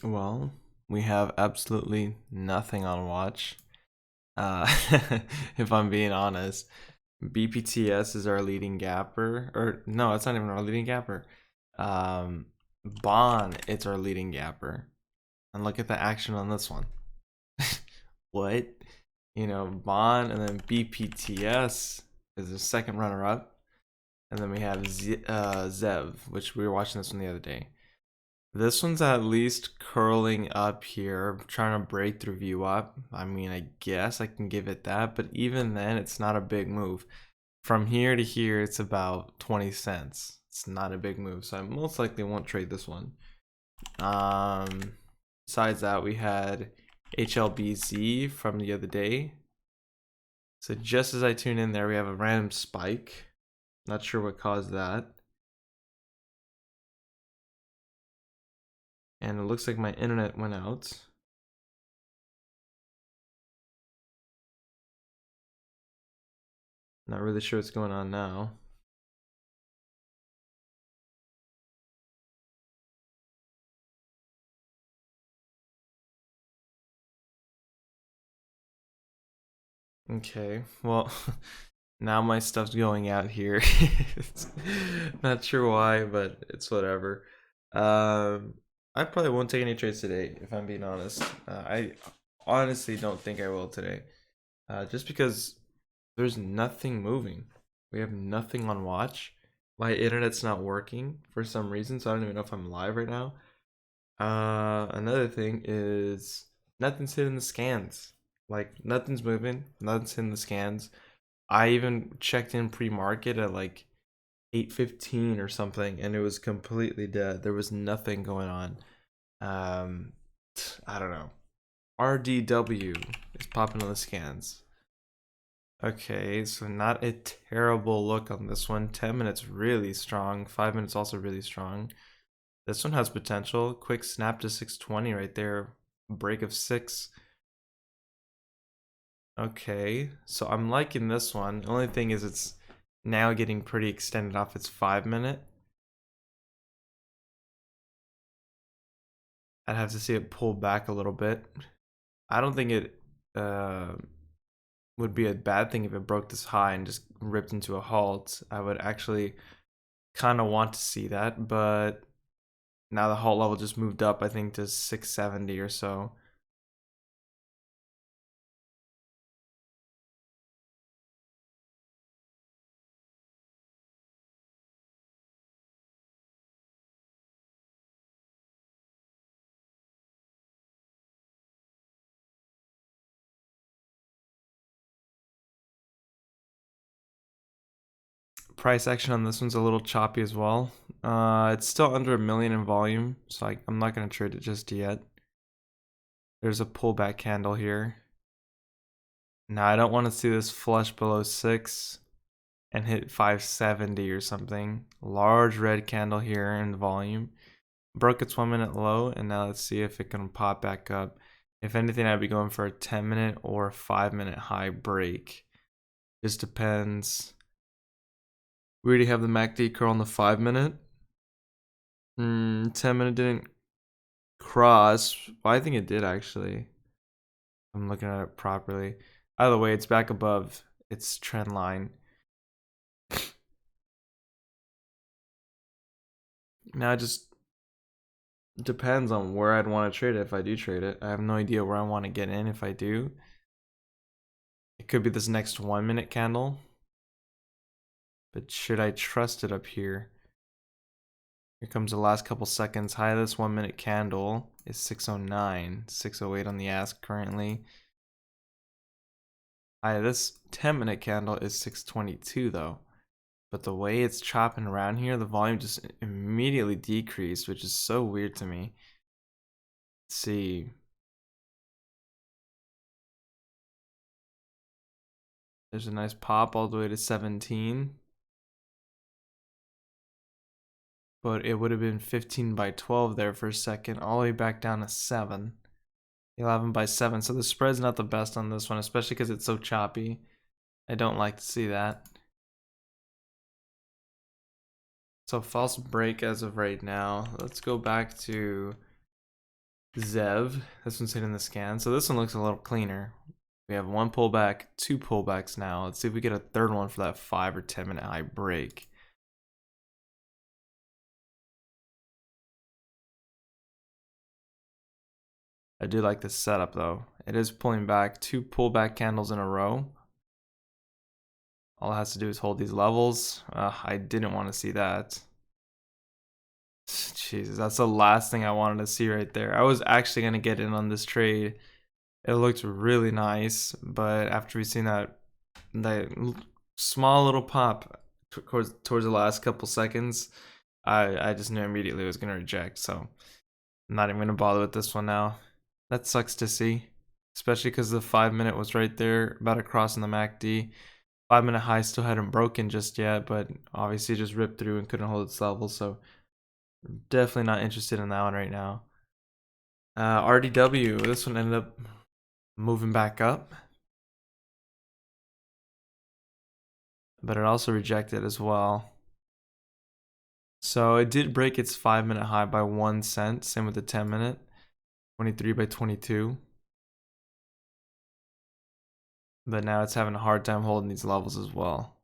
Well, we have absolutely nothing on watch. Uh, if I'm being honest, BPTS is our leading gapper, or no, it's not even our leading gapper. Um, Bond, it's our leading gapper, and look at the action on this one. What? Bond, and then BPTS is the second runner-up, and then we have ZEV, which we were watching this one the other day. This one's at least curling up here, trying to break through VWAP. I mean, I guess I can give it that, but even then, it's not a big move. From here to here, it's about 20 cents. It's not a big move, so I most likely won't trade this one. Besides that, we had HLBZ from the other day. So just as I tune in there, we have a random spike. Not sure what caused that. And it looks like my internet went out. Not really sure what's going on now. Okay, well, now my stuff's going out here. Not sure why, but it's whatever. Um, I probably won't take any trades today, if I'm being honest. I honestly don't think I will today. Just because there's nothing moving. We have nothing on watch. My internet's not working for some reason, so I don't even know if I'm live right now. Another thing is nothing's hitting the scans. Like nothing's moving, nothing's hitting the scans. I even checked in pre-market at like 8:15 or something, and it was completely dead. There was nothing going on. Um, I don't know. RDW is popping on the scans. Okay, so not a terrible look on this one. 10 minutes really strong. 5 minutes also really strong. This one has potential. Quick snap to 620 right there. Break of 6. Okay, so I'm liking this one. The only thing is it's now getting pretty extended off its 5 minute. I'd have to see it pull back a little bit. I don't think it uh, would be a bad thing if it broke this high and just ripped into a halt. I would actually kind of want to see that, but now the halt level just moved up, I think, to 670 or so. Price action on this one's a little choppy as well. It's still under 1 million in volume, so I'm not going to trade it just yet. There's a pullback candle here. Now I don't want to see this flush below 6 and hit 570 or something. Large red candle here in the volume. Broke its 1 minute low, and now let's see if it can pop back up. If anything, I'd be going for a 10 minute or 5 minute high break. Just depends. We already have the MACD curl on the 5 minute. 10 minute didn't cross. Well, I think it did actually. I'm looking at it properly. Either way, it's back above its trend line. Now it just depends on where I'd want to trade it if I do trade it. I have no idea where I want to get in if I do. It could be this next 1 minute candle. But should I trust it up here? Here comes the last couple seconds. High of this 1 minute candle is 609, 608 on the ask currently. High of this 10 minute candle is 622 though. But the way it's chopping around here, the volume just immediately decreased, which is so weird to me. Let's see. There's a nice pop all the way to 17. But it would have been 15 by 12 there for a second, all the way back down to 7. 11 by 7. So the spread's not the best on this one, especially because it's so choppy. I don't like to see that. So false break as of right now. Let's go back to ZEV. This one's hitting the scan. So this one looks a little cleaner. We have one pullback, two pullbacks now. Let's see if we get a third one for that 5 or 10 minute high break. I do like this setup though. It is pulling back, two pullback candles in a row. All it has to do is hold these levels. I didn't want to see that. Jesus, that's the last thing I wanted to see right there. I was actually going to get in on this trade. It looked really nice, but after we seen that small little pop towards the last couple seconds, I just knew immediately it was going to reject. So I'm not even going to bother with this one now. That sucks to see, especially because the 5 minute was right there about to cross in the MACD. 5 minute high still hadn't broken just yet, but obviously just ripped through and couldn't hold its level. So definitely not interested in that one right now. RDW, this one ended up moving back up, but it also rejected as well. So it did break its 5 minute high by 1 cent. Same with the 10 minute, 23 by 22. But now it's having a hard time holding these levels as well.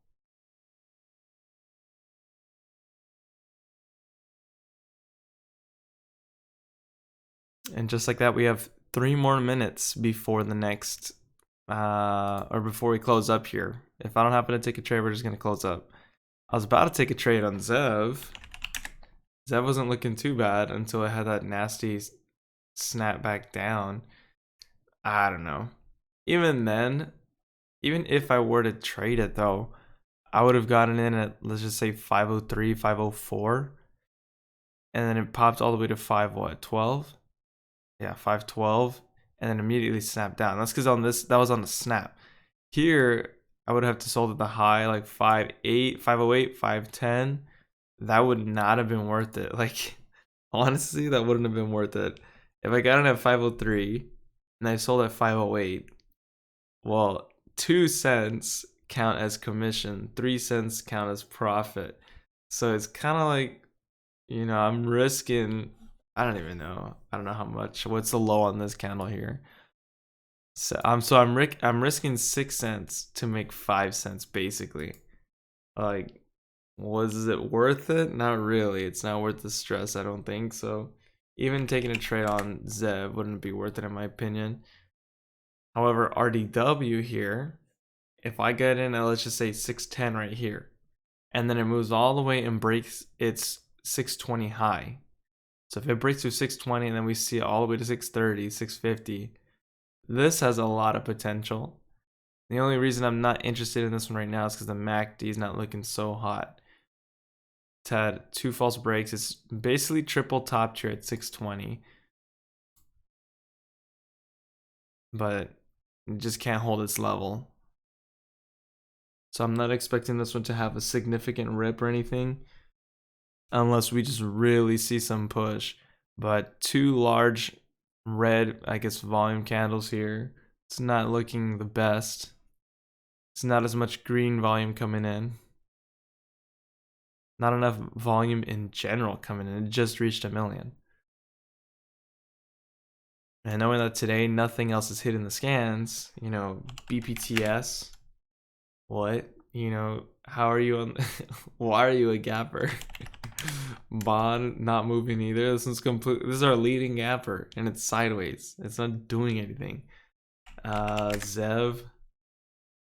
And just like that, we have 3 more minutes before the next, or before we close up here. If I don't happen to take a trade, we're just going to close up. I was about to take a trade on ZEV. ZEV wasn't looking too bad until it had that nasty snap back down. I don't know. Even then, even if I were to trade it though, I would have gotten in at, let's just say 503, 504. And then it popped all the way to 512? Yeah, 512. And then immediately snapped down. That's because on this, that was on the snap. Here, I would have to sold at the high like 5.8, 508, 510. That would not have been worth it. Like, honestly, that wouldn't have been worth it. If I got in at 503 and I sold at 508, well, 2 cents count as commission, 3 cents count as profit. So it's kind of like, I'm risking, I don't even know. I don't know how much. What's the low on this candle here? So I'm risking 6 cents to make 5 cents basically. Like, was it worth it? Not really. It's not worth the stress, I don't think. So even taking a trade on ZEV wouldn't be worth it in my opinion. However, RDW here, if I get in at, let's just say 610 right here, and then it moves all the way and breaks its 620 high. So if it breaks through 620 and then we see it all the way to 630, 650, this has a lot of potential. The only reason I'm not interested in this one right now is because the MACD is not looking so hot. It's had 2 false breaks. It's basically triple topped here at 620. But it just can't hold its level. So I'm not expecting this one to have a significant rip or anything, unless we just really see some push. But 2 large red, I guess, volume candles here. It's not looking the best. It's not as much green volume coming in. Not enough volume in general coming in. It just reached 1 million. And knowing that today nothing else is hitting the scans, BPTS, what? How are you on? Why are you a gapper? Bond not moving either. This is our leading gapper, and it's sideways. It's not doing anything. ZEV,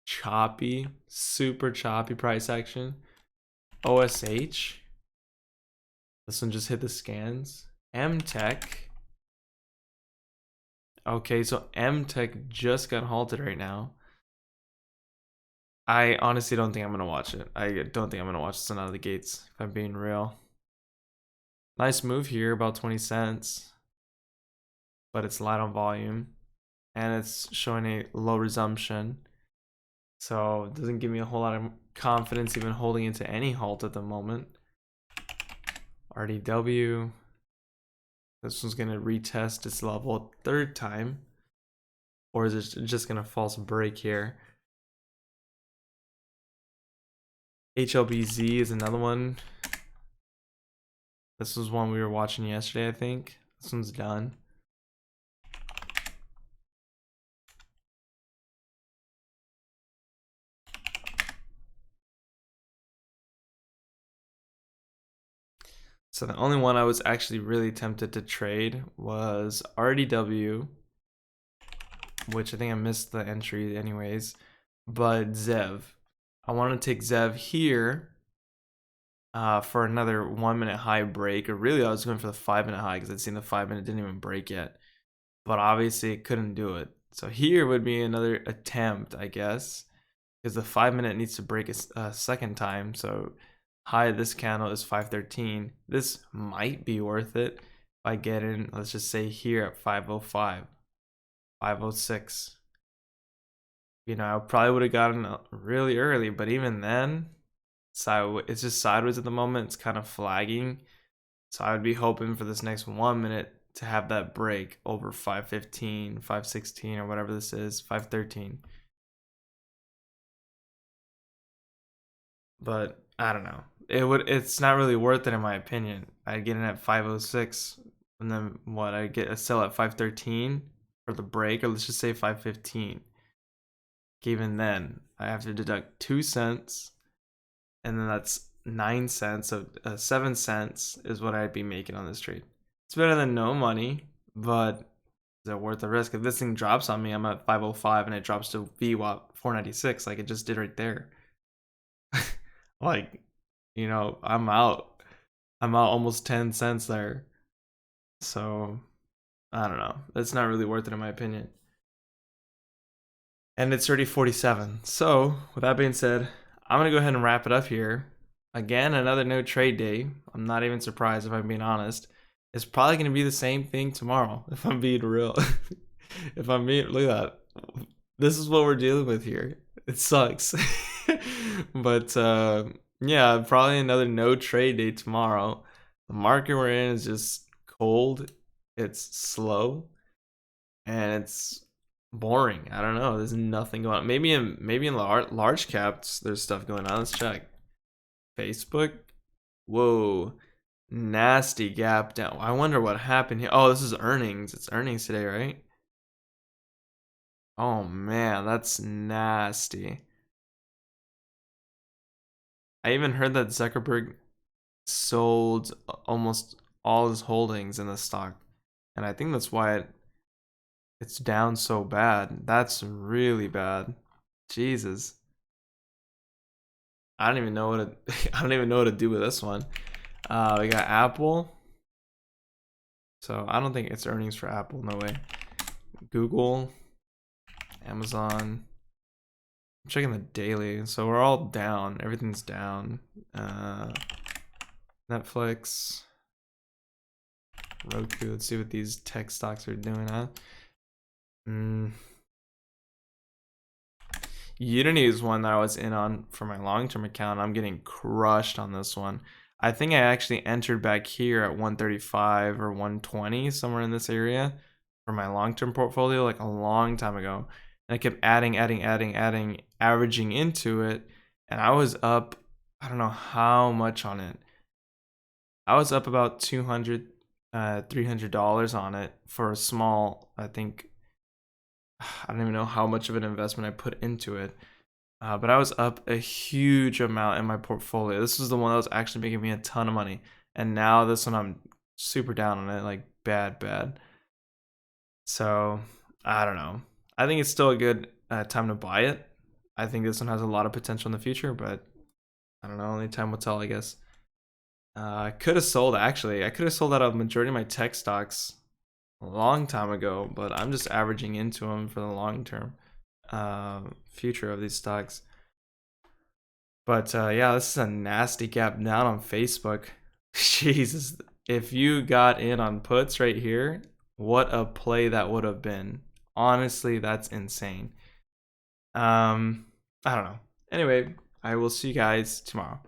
choppy, super choppy price action. OSH, this one just hit the scans. MTech. Okay, so MTech just got halted right now. I honestly don't think I'm going to watch it. I don't think I'm going to watch this one out of the gates, if I'm being real. Nice move here, about 20 cents. But it's light on volume. And it's showing a low resumption. So it doesn't give me a whole lot of confidence even holding into any halt at the moment. RDW. This one's going to retest its level a 3rd time. Or is it just going to false break here? HLBZ is another one. This was one we were watching yesterday, I think. This one's done. So the only one I was actually really tempted to trade was RDW, which I think I missed the entry anyways, but ZEV. I want to take ZEV here for another 1 minute high break. Or really, I was going for the 5 minute high because I'd seen the 5 minute didn't even break yet. But obviously, it couldn't do it. So here would be another attempt, I guess, because the 5 minute needs to break a second time. So high of this candle is 513. This might be worth it if I get in, let's just say here at 505, 506. You know, I probably would have gotten really early, but even then, it's just sideways at the moment. It's kind of flagging. So I would be hoping for this next 1 minute to have that break over 515, 516, or whatever this is, 513. But I don't know. It's not really worth it in my opinion. I'd get in at 506, and then what? I get a sell at 513 for the break, or let's just say 515. Even then, I have to deduct 2 cents, and then that's 9 cents. So 7 cents is what I'd be making on this trade. It's better than no money, but is it worth the risk? If this thing drops on me, I'm at 505 and it drops to VWAP 496 like it just did right there. Like, you know, I'm out almost 10 cents there. So I don't know. That's not really worth it in my opinion. And it's already 47. So with that being said, I'm gonna go ahead and wrap it up here. Again, another no trade day. I'm not even surprised if I'm being honest. It's probably gonna be the same thing tomorrow, if I'm being real. If I'm being, look at that. This is what we're dealing with here. It sucks. But yeah, probably another no trade day tomorrow. The market we're in is just cold. It's slow, and it's boring. I don't know. There's nothing going on. Maybe in large caps there's stuff going on. Let's check. Facebook. Whoa. Nasty gap down. I wonder what happened here. Oh, this is earnings. It's earnings today, right? Oh man, that's nasty. I even heard that Zuckerberg sold almost all his holdings in the stock, and I think that's why it's down so bad. That's really bad. Jesus. I don't even know what to I don't even know what to do with this one. We got Apple. So I don't think it's earnings for Apple, no way. Google, Amazon. I'm checking the daily. So we're all down. Everything's down. Netflix, Roku. Let's see what these tech stocks are doing, huh? Unity is one that I was in on for my long-term account. I'm getting crushed on this one. I think I actually entered back here at 135 or 120, somewhere in this area for my long-term portfolio like a long time ago. And I kept adding, averaging into it. And I was up, I don't know how much on it. I was up about $200, $300 on it for a small, I think, I don't even know how much of an investment I put into it. But I was up a huge amount in my portfolio. This was the one that was actually making me a ton of money. And now this one, I'm super down on it, like bad. So I don't know. I think it's still a good time to buy it. I think this one has a lot of potential in the future, but I don't know. Only time will tell, I guess. I could have sold, actually. I could have sold out a majority of my tech stocks a long time ago, but I'm just averaging into them for the long term future of these stocks. But yeah, this is a nasty gap down on Facebook. Jesus, if you got in on puts right here, what a play that would have been. Honestly, that's insane. I don't know. Anyway, I will see you guys tomorrow.